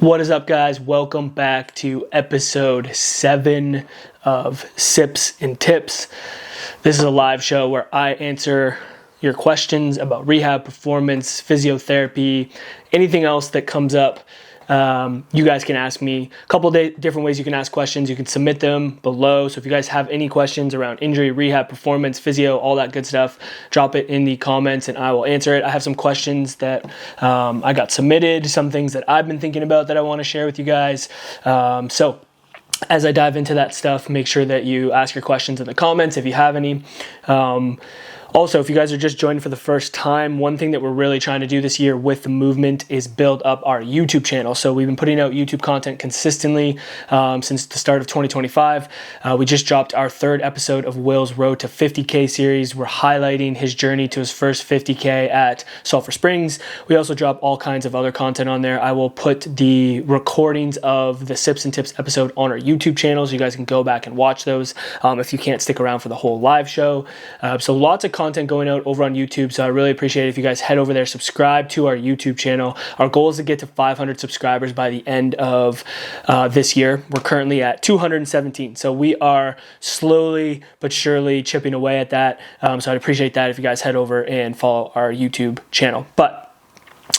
What is up, guys? Welcome back to episode 7 of Sips and Tips. This is a live show where I answer your questions about rehab, performance, physiotherapy, anything else that comes up. You guys can ask me a couple of different ways you can ask questions. You can submit them below. So if you guys have any questions around injury, rehab, performance, physio, all that good stuff, drop it in the comments and I will answer it. I have some questions that I got submitted, some things that I've been thinking about that I want to share with you guys. So as I dive into that stuff, make sure that you ask your questions in the comments if you have any. Also, if you guys are just joining for the first time, one thing that we're really trying to do this year with the movement is build up our YouTube channel. So we've been putting out YouTube content consistently since the start of 2025. We just dropped our 3rd episode of Will's Road to 50K series. We're highlighting his journey to his first 50K at Sulphur Springs. We also drop all kinds of other content on there. I will put the recordings of the Sips and Tips episode on our YouTube channel so you guys can go back and watch those if you can't stick around for the whole live show. So lots of content going out over on YouTube, so I really appreciate it if you guys head over there, subscribe to our YouTube channel. Our goal is to get to 500 subscribers by the end of this year. We're currently at 217, so we are slowly but surely chipping away at that. So I'd appreciate that if you guys head over and follow our YouTube channel. But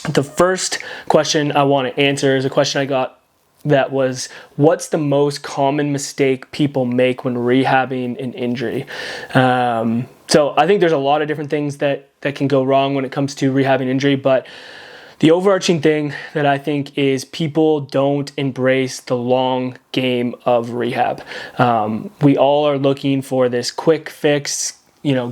the first question I want to answer is a question I got that was, what's the most common mistake people make when rehabbing an injury? So I think there's a lot of different things that can go wrong when it comes to rehabbing injury, but the overarching thing that I think is people don't embrace the long game of rehab. We all are looking for this quick fix,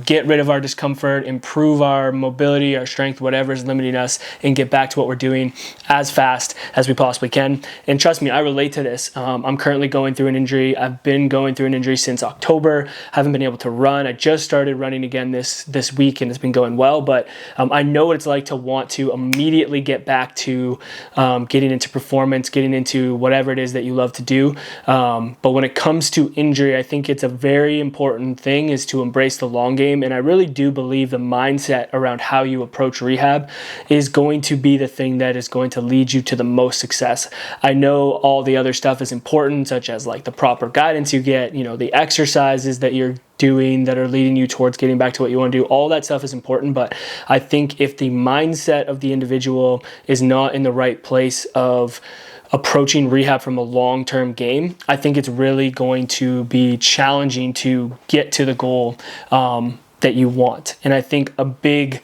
get rid of our discomfort, improve our mobility, our strength, whatever is limiting us, and get back to what we're doing as fast as we possibly can. And trust me, I relate to this. I'm currently going through an injury. I've been going through an injury since October. Haven't been able to run. I just started running again this week, and it's been going well. But I know what it's like to want to immediately get back to getting into performance, getting into whatever it is that you love to do. But when it comes to injury, I think it's a very important thing is to embrace the long game. And I really do believe the mindset around how you approach rehab is going to be the thing that is going to lead you to the most success. I know all the other stuff is important, such as like the proper guidance you get, the exercises that you're doing that are leading you towards getting back to what you want to do. All that stuff is important, but I think if the mindset of the individual is not in the right place of approaching rehab from a long-term game, I think it's really going to be challenging to get to the goal that you want. And I think a big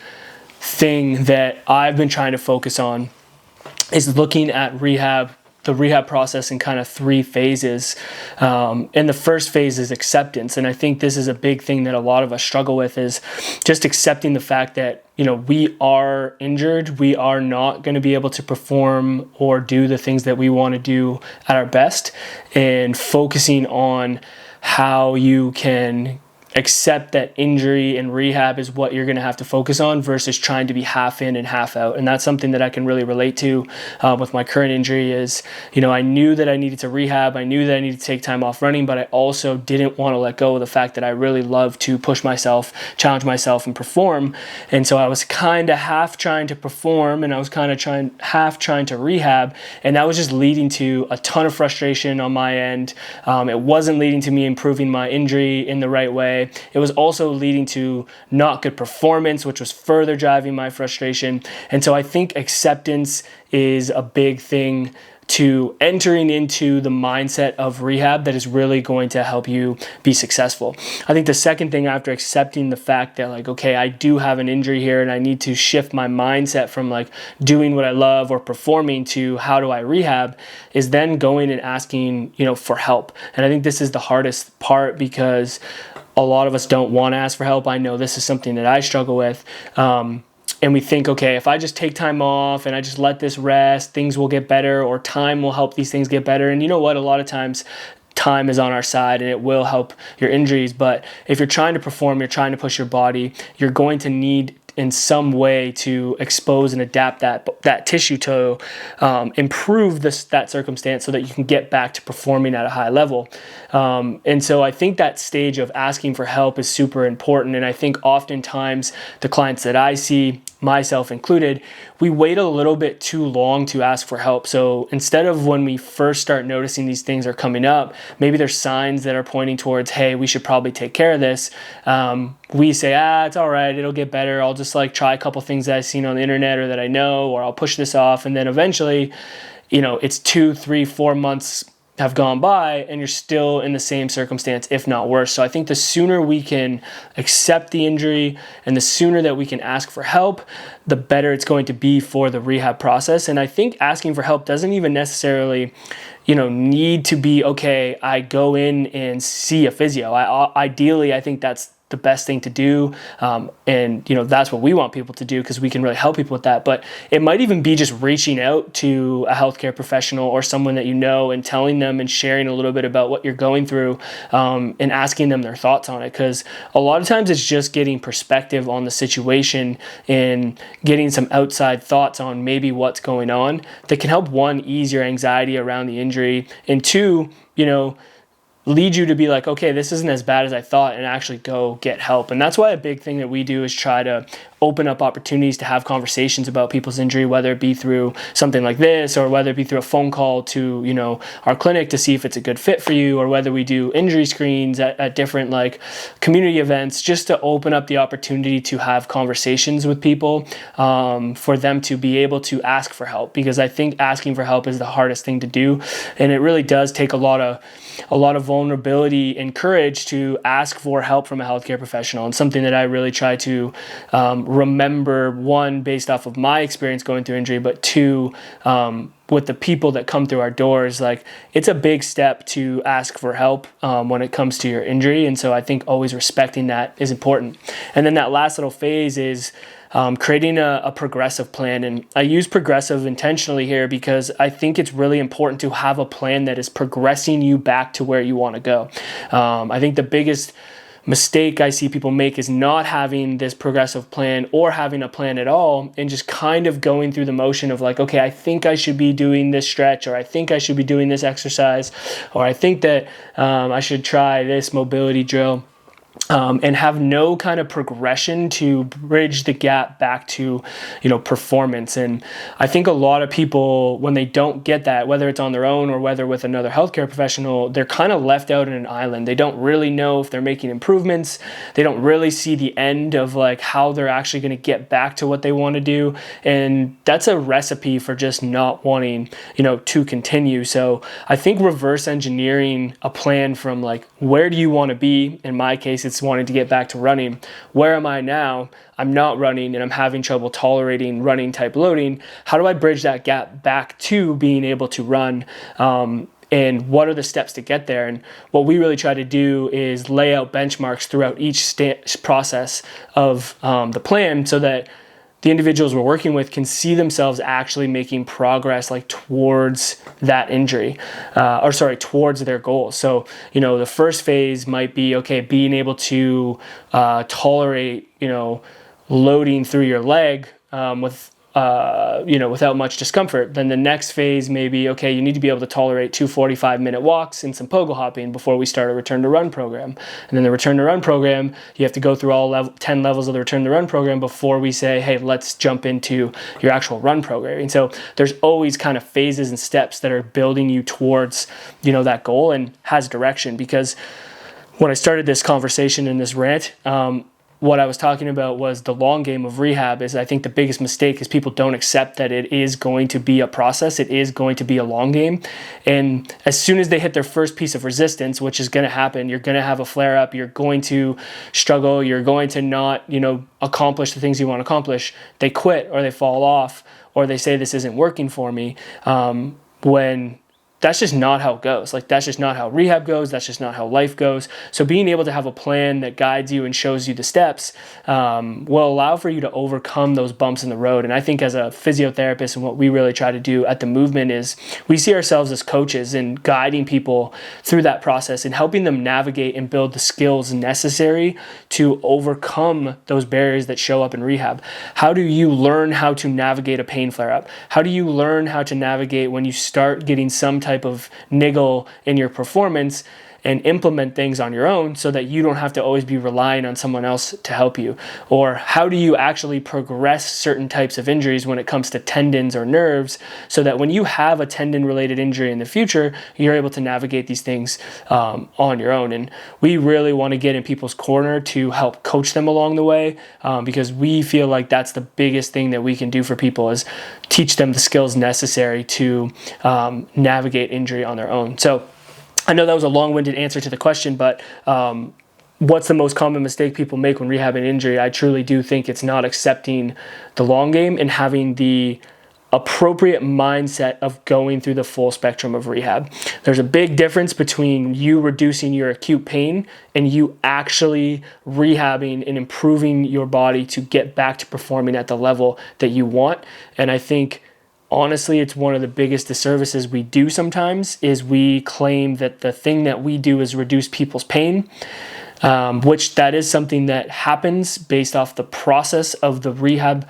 thing that I've been trying to focus on is looking at the rehab process in kind of 3 phases. And the first phase is acceptance. And I think this is a big thing that a lot of us struggle with, is just accepting the fact that we are injured. We are not going to be able to perform or do the things that we want to do at our best, and focusing on how you can accept that injury and rehab is what you're going to have to focus on versus trying to be half in and half out. And that's something that I can really relate to with my current injury is, I knew that I needed to rehab. I knew that I needed to take time off running, but I also didn't want to let go of the fact that I really love to push myself, challenge myself, and perform. And so I was kind of half trying to perform, and I was kind of half trying to rehab. And that was just leading to a ton of frustration on my end. It wasn't leading to me improving my injury in the right way. It was also leading to not good performance, which was further driving my frustration. And so I think acceptance is a big thing to entering into the mindset of rehab that is really going to help you be successful. I think the second thing, after accepting the fact that okay, I do have an injury here and I need to shift my mindset from doing what I love or performing to how do I rehab, is then going and asking, for help. And I think this is the hardest part because a lot of us don't want to ask for help. I know this is something that I struggle with. And we think, okay, if I just take time off and I just let this rest, things will get better, or time will help these things get better. And you know what? A lot of times time is on our side and it will help your injuries. But if you're trying to perform, you're trying to push your body, you're going to need in some way to expose and adapt that tissue to improve that circumstance so that you can get back to performing at a high level. And so I think that stage of asking for help is super important. And I think oftentimes the clients that I see, myself included, we wait a little bit too long to ask for help. So instead of when we first start noticing these things are coming up, maybe there's signs that are pointing towards, hey, we should probably take care of this. We say, it's all right, it'll get better. I'll just try a couple things that I've seen on the internet or that I know, or I'll push this off. And then eventually, it's 2, 3, 4 months have gone by and you're still in the same circumstance, if not worse. So I think the sooner we can accept the injury and the sooner that we can ask for help, the better it's going to be for the rehab process. And I think asking for help doesn't even necessarily, need to be, okay, I go in and see a physio. Ideally, I think that's the best thing to do. And that's what we want people to do because we can really help people with that. But it might even be just reaching out to a healthcare professional or someone that you know and telling them and sharing a little bit about what you're going through and asking them their thoughts on it. Because a lot of times it's just getting perspective on the situation and getting some outside thoughts on maybe what's going on that can help, one, ease your anxiety around the injury, and two, lead you to be like, okay, this isn't as bad as I thought, and actually go get help. And that's why a big thing that we do is try to open up opportunities to have conversations about people's injury, whether it be through something like this or whether it be through a phone call to, our clinic to see if it's a good fit for you, or whether we do injury screens at different community events, just to open up the opportunity to have conversations with people for them to be able to ask for help. Because I think asking for help is the hardest thing to do. And it really does take a lot of vulnerability and courage to ask for help from a healthcare professional. And something that I really try to remember, one, based off of my experience going through injury, but two, with the people that come through our doors, it's a big step to ask for help when it comes to your injury. And so I think always respecting that is important. And then that last little phase is creating a progressive plan. And I use progressive intentionally here because I think it's really important to have a plan that is progressing you back to where you want to go. I think the biggest mistake I see people make is not having this progressive plan or having a plan at all, and just kind of going through the motion of okay, I think I should be doing this stretch, or I think I should be doing this exercise, or I think that I should try this mobility drill. And have no kind of progression to bridge the gap back to, performance. And I think a lot of people, when they don't get that, whether it's on their own or whether with another healthcare professional, they're kind of left out in an island. They don't really know if they're making improvements. They don't really see the end of how they're actually going to get back to what they want to do. And that's a recipe for just not wanting, to continue. So I think reverse engineering a plan from where do you want to be? In my case, it's wanting to get back to running. Where am I now? I'm not running and I'm having trouble tolerating running type loading. How do I bridge that gap back to being able to run? And what are the steps to get there? And what we really try to do is lay out benchmarks throughout each process of the plan so that the individuals we're working with can see themselves actually making progress towards that injury, towards their goals. So, the first phase might be, okay, being able to tolerate, loading through your leg without much discomfort. Then the next phase may be, okay, you need to be able to tolerate 2 45-minute walks and some pogo hopping before we start a return to run program. And then the return to run program, you have to go through all 10 levels of the return to run program before we say, hey, let's jump into your actual run programming. So there's always kind of phases and steps that are building you towards, that goal and has direction. Because when I started this conversation in this rant, what I was talking about was the long game of rehab. Is I think the biggest mistake is people don't accept that it is going to be a process. It is going to be a long game. And as soon as they hit their first piece of resistance, which is going to happen, you're going to have a flare up. You're going to struggle. You're going to not, accomplish the things you want to accomplish. They quit or they fall off or they say this isn't working for me. When that's just not how it goes. Like, that's just not how rehab goes. That's just not how life goes. So being able to have a plan that guides you and shows you the steps will allow for you to overcome those bumps in the road. And I think as a physiotherapist, and what we really try to do at the movement is we see ourselves as coaches and guiding people through that process and helping them navigate and build the skills necessary to overcome those barriers that show up in rehab. How do you learn how to navigate a pain flare-up? How do you learn how to navigate when you start getting some type of niggle in your performance and implement things on your own so that you don't have to always be relying on someone else to help you? Or how do you actually progress certain types of injuries when it comes to tendons or nerves so that when you have a tendon-related injury in the future, you're able to navigate these things on your own? And we really want to get in people's corner to help coach them along the way because we feel like that's the biggest thing that we can do for people is teach them the skills necessary to navigate injury on their own. So I know that was a long-winded answer to the question, but what's the most common mistake people make when rehabbing injury? I truly do think it's not accepting the long game and having the appropriate mindset of going through the full spectrum of rehab. There's a big difference between you reducing your acute pain and you actually rehabbing and improving your body to get back to performing at the level that you want. And I think honestly, it's one of the biggest disservices we do sometimes is we claim that the thing that we do is reduce people's pain, which that is something that happens based off the process of the rehab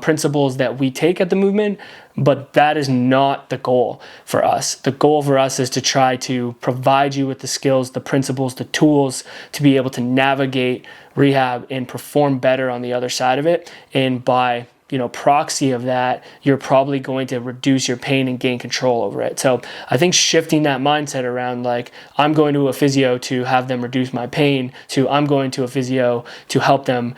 principles that we take at the movement, but that is not the goal for us. The goal for us is to try to provide you with the skills, the principles, the tools to be able to navigate rehab and perform better on the other side of it. And by proxy of that, you're probably going to reduce your pain and gain control over it. So I think shifting that mindset around, like, I'm going to a physio to have them reduce my pain, to I'm going to a physio to help them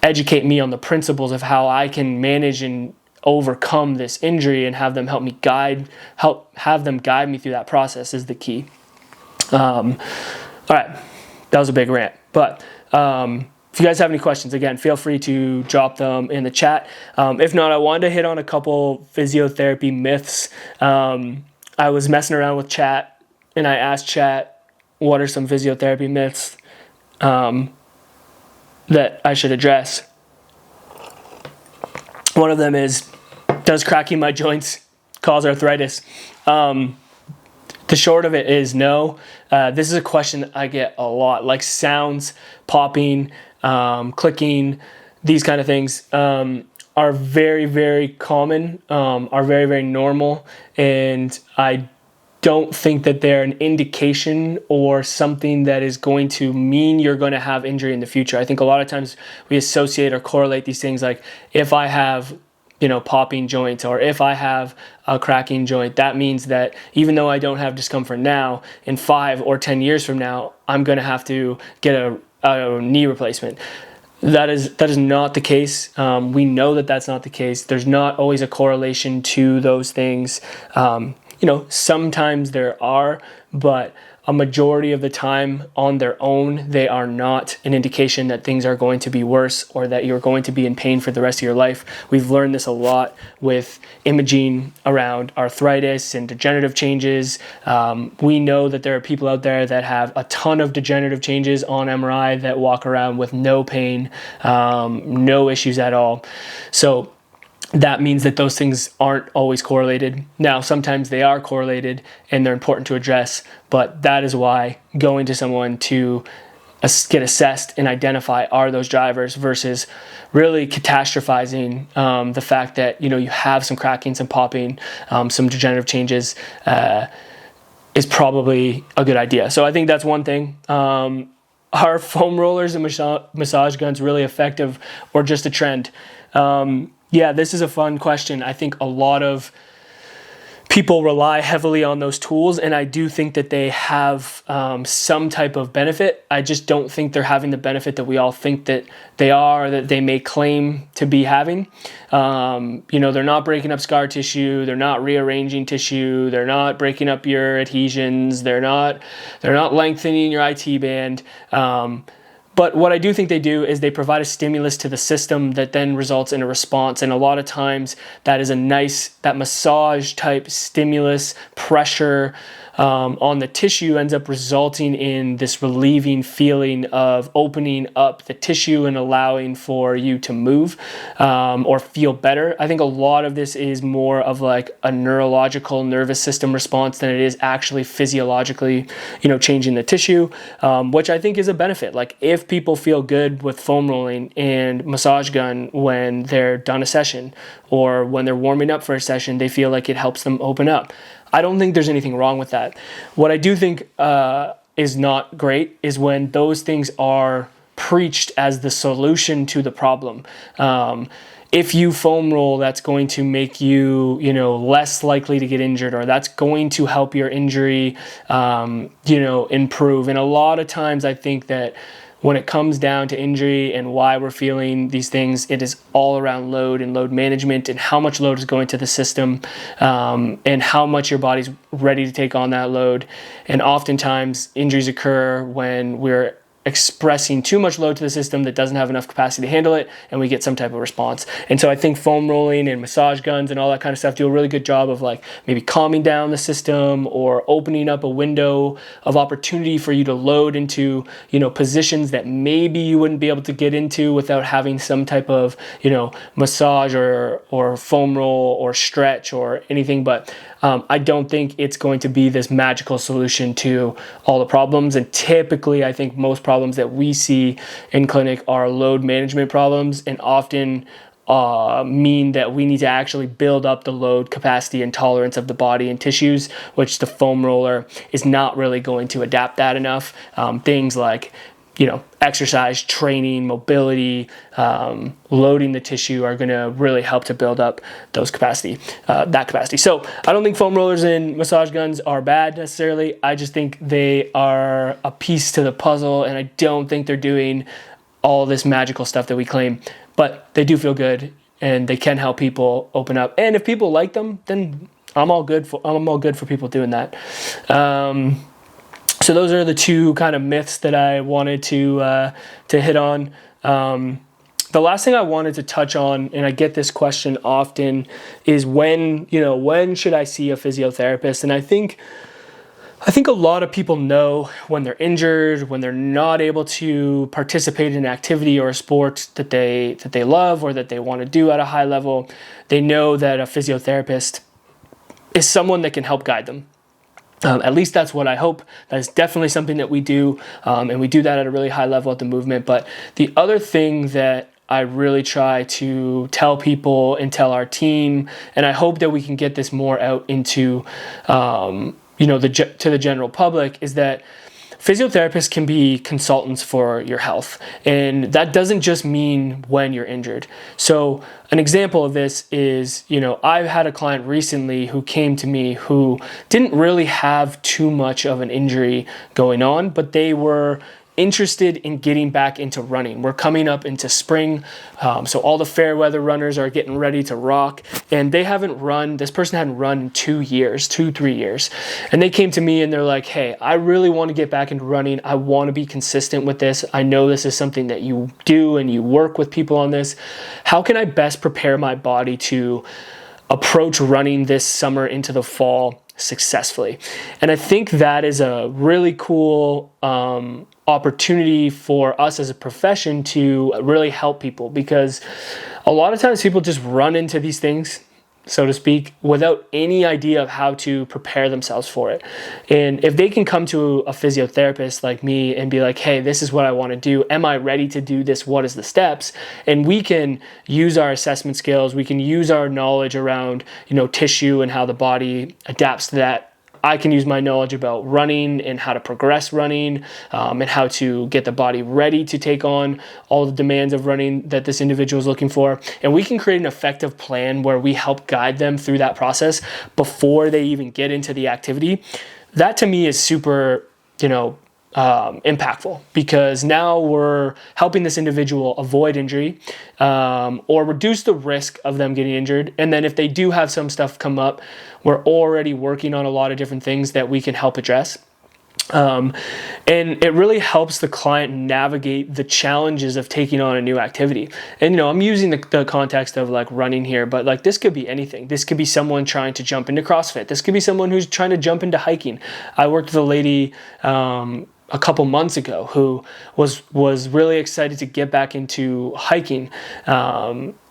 educate me on the principles of how I can manage and overcome this injury and have them have them guide me through that process is the key. All right, that was a big rant, but if you guys have any questions, again, feel free to drop them in the chat. If not, I wanted to hit on a couple physiotherapy myths. I was messing around with chat, and I asked chat, what are some physiotherapy myths that I should address? One of them is, does cracking my joints cause arthritis? The short of it is no. This is a question that I get a lot, like sounds, popping, clicking, these kind of things are very, very common, are very, very normal, and I don't think that they're an indication or something that is going to mean you're going to have injury in the future. I think a lot of times we associate or correlate these things, like if I have popping joints or if I have a cracking joint, that means that even though I don't have discomfort now, in 5 or 10 years from now, I'm going to have to get a knee replacement. That is not the case. We know that that's not the case. There's not always a correlation to those things. Sometimes there are, but a majority of the time on their own, they are not an indication that things are going to be worse or that you're going to be in pain for the rest of your life. We've learned this a lot with imaging around arthritis and degenerative changes. We know that there are people out there that have a ton of degenerative changes on MRI that walk around with no pain, no issues at all. So that means that those things aren't always correlated. Now, sometimes they are correlated and they're important to address, but that is why going to someone to get assessed and identify are those drivers versus really catastrophizing the fact that, you have some cracking, some popping, some degenerative changes is probably a good idea. So I think that's one thing. Are foam rollers and massage guns really effective or just a trend? Yeah, this is a fun question. I think a lot of people rely heavily on those tools, and I do think that they have some type of benefit. I just don't think they're having the benefit that we all think that they are, that they may claim to be having. They're not breaking up scar tissue, they're not rearranging tissue, they're not breaking up your adhesions, they're not lengthening your IT band. But what I do think they do is they provide a stimulus to the system that then results in a response. And a lot of times that is that massage type stimulus pressure on the tissue ends up resulting in this relieving feeling of opening up the tissue and allowing for you to move or feel better. I think a lot of this is more of like a neurological nervous system response than it is actually physiologically, changing the tissue, which I think is a benefit. Like if people feel good with foam rolling and massage gun when they're done a session or when they're warming up for a session, they feel like it helps them open up. I don't think there's anything wrong with that. What I do think is not great is when those things are preached as the solution to the problem. If you foam roll, that's going to make you, less likely to get injured, or that's going to help your injury, improve. And a lot of times I think that when it comes down to injury and why we're feeling these things, it is all around load and load management and how much load is going to the system, and how much your body's ready to take on that load. And oftentimes injuries occur when we're expressing too much load to the system that doesn't have enough capacity to handle it, and we get some type of response. And so I think foam rolling and massage guns and all that kind of stuff do a really good job of like maybe calming down the system or opening up a window of opportunity for you to load into, positions that maybe you wouldn't be able to get into without having some type of, massage or foam roll or stretch or anything. But I don't think it's going to be this magical solution to all the problems. And typically, I think most problems that we see in clinic are load management problems, and often mean that we need to actually build up the load capacity and tolerance of the body and tissues, which the foam roller is not really going to adapt that enough. Things like exercise, training, mobility, loading the tissue are going to really help to build up that capacity. So I don't think foam rollers and massage guns are bad necessarily. I just think they are a piece to the puzzle, and I don't think they're doing all this magical stuff that we claim, but they do feel good and they can help people open up. And if people like them, then I'm all good for people doing that. So those are the two kind of myths that I wanted to hit on. The last thing I wanted to touch on, and I get this question often, is when should I see a physiotherapist? And I think a lot of people know when they're injured, when they're not able to participate in an activity or a sport that they love or that they want to do at a high level. They know that a physiotherapist is someone that can help guide them. At least that's what I hope. That is definitely something that we do, and we do that at a really high level at the movement. But the other thing that I really try to tell people and tell our team, and I hope that we can get this more out into, to the general public, is that physiotherapists can be consultants for your health. And that doesn't just mean when you're injured. So an example of this is, I've had a client recently who came to me who didn't really have too much of an injury going on, but they were interested in getting back into running. We're coming up into spring, so all the fair weather runners are getting ready to rock, and this person hadn't run in 3 years. And they came to me and they're like, hey, I really want to get back into running. I want to be consistent with this. I know this is something that you do and you work with people on this. How can I best prepare my body to approach running this summer into the fall successfully? And I think that is a really cool opportunity for us as a profession to really help people, because a lot of times people just run into these things, so to speak, without any idea of how to prepare themselves for it. And if they can come to a physiotherapist like me and be like, hey, this is what I want to do. Am I ready to do this? What is the steps? And we can use our assessment skills. We can use our knowledge around, tissue and how the body adapts to that. I can use my knowledge about running and how to progress running, and how to get the body ready to take on all the demands of running that this individual is looking for. And we can create an effective plan where we help guide them through that process before they even get into the activity. That to me is super, impactful, because now we're helping this individual avoid injury, or reduce the risk of them getting injured. And then if they do have some stuff come up, we're already working on a lot of different things that we can help address. And it really helps the client navigate the challenges of taking on a new activity. And, I'm using the context of like running here, but like this could be anything. This could be someone trying to jump into CrossFit. This could be someone who's trying to jump into hiking. I worked with a lady, a couple months ago who was really excited to get back into hiking,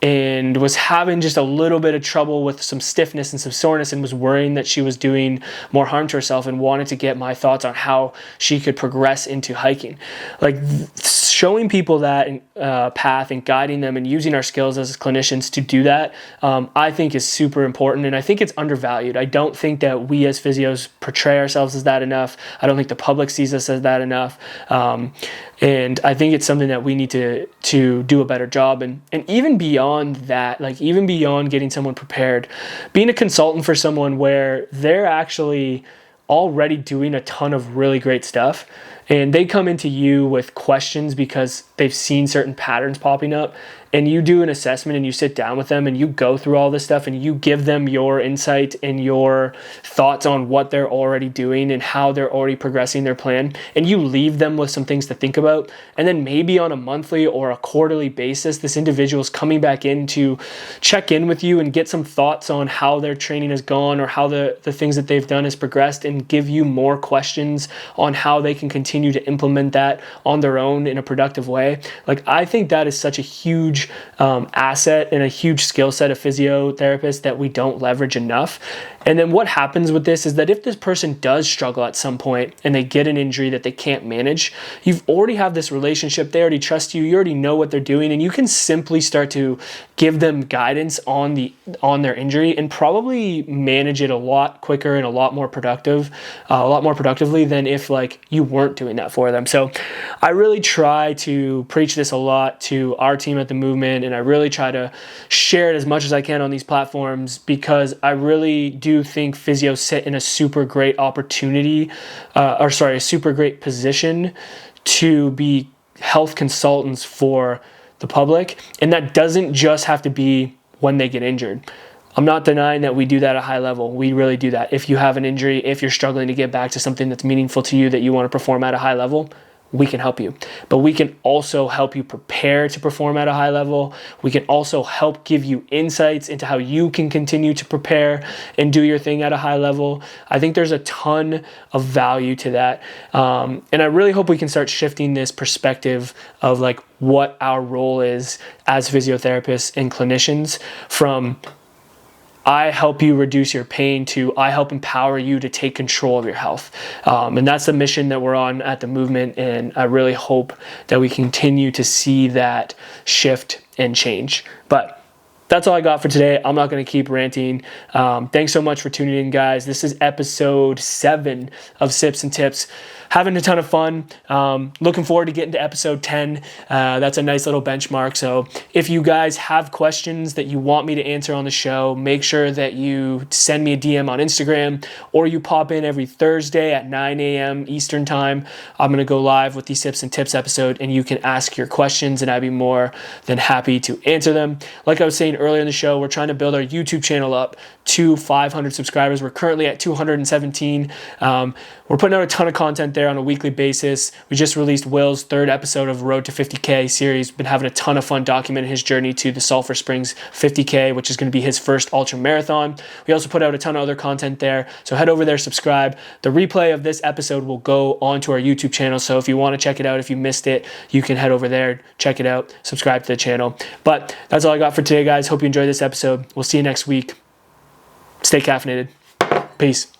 and was having just a little bit of trouble with some stiffness and some soreness, and was worrying that she was doing more harm to herself, and wanted to get my thoughts on how she could progress into hiking. Like showing people that path and guiding them and using our skills as clinicians to do that, I think is super important, and I think it's undervalued. I don't think that we as physios portray ourselves as that enough. I don't think the public sees us as that enough. And I think it's something that we need to do a better job. And even beyond that, like even beyond getting someone prepared, being a consultant for someone where they're actually already doing a ton of really great stuff, and they come into you with questions because they've seen certain patterns popping up, and you do an assessment and you sit down with them and you go through all this stuff and you give them your insight and your thoughts on what they're already doing and how they're already progressing their plan, and you leave them with some things to think about. And then maybe on a monthly or a quarterly basis, this individual is coming back in to check in with you and get some thoughts on how their training has gone or how the things that they've done has progressed, and give you more questions on how they can continue to implement that on their own in a productive way. Like, I think that is such a huge asset and a huge skill set of physiotherapists that we don't leverage enough. And then what happens with this is that if this person does struggle at some point and they get an injury that they can't manage, you've already have this relationship. They already trust you. You already know what they're doing, and you can simply start to give them guidance on their injury and probably manage it a lot quicker and a lot more productively than if like you weren't doing that for them. So I really try to preach this a lot to our team at the Movement, and I really try to share it as much as I can on these platforms, because I really do think physios sit in a super great opportunity, a super great position to be health consultants for the public. And that doesn't just have to be when they get injured. I'm not denying that we do that at a high level. We really do that. If you have an injury, if you're struggling to get back to something that's meaningful to you that you want to perform at a high level, we can help you. But we can also help you prepare to perform at a high level. We can also help give you insights into how you can continue to prepare and do your thing at a high level. I think there's a ton of value to that. And I really hope we can start shifting this perspective of like what our role is as physiotherapists and clinicians, from I help you reduce your pain to I help empower you to take control of your health. And that's the mission that we're on at the Movement. And I really hope that we continue to see that shift and change. But that's all I got for today. I'm not going to keep ranting. Thanks so much for tuning in, guys. This is episode 7 of Sips and Tips. Having a ton of fun. Looking forward to getting to episode 10. That's a nice little benchmark. So if you guys have questions that you want me to answer on the show, make sure that you send me a DM on Instagram, or you pop in every Thursday at 9 a.m. Eastern time. I'm going to go live with the Sips and Tips episode, and you can ask your questions, and I'd be more than happy to answer them. Like I was saying earlier in the show, we're trying to build our YouTube channel up to 500 subscribers. We're currently at 217. We're putting out a ton of content there on a weekly basis. We just released Will's 3rd episode of Road to 50K series. Been having a ton of fun documenting his journey to the Sulphur Springs 50K, which is going to be his first ultra marathon. We also put out a ton of other content there. So head over there, subscribe. The replay of this episode will go onto our YouTube channel. So if you want to check it out, if you missed it, you can head over there, check it out, subscribe to the channel. But that's all I got for today, guys. Hope you enjoyed this episode. We'll see you next week. Stay caffeinated. Peace.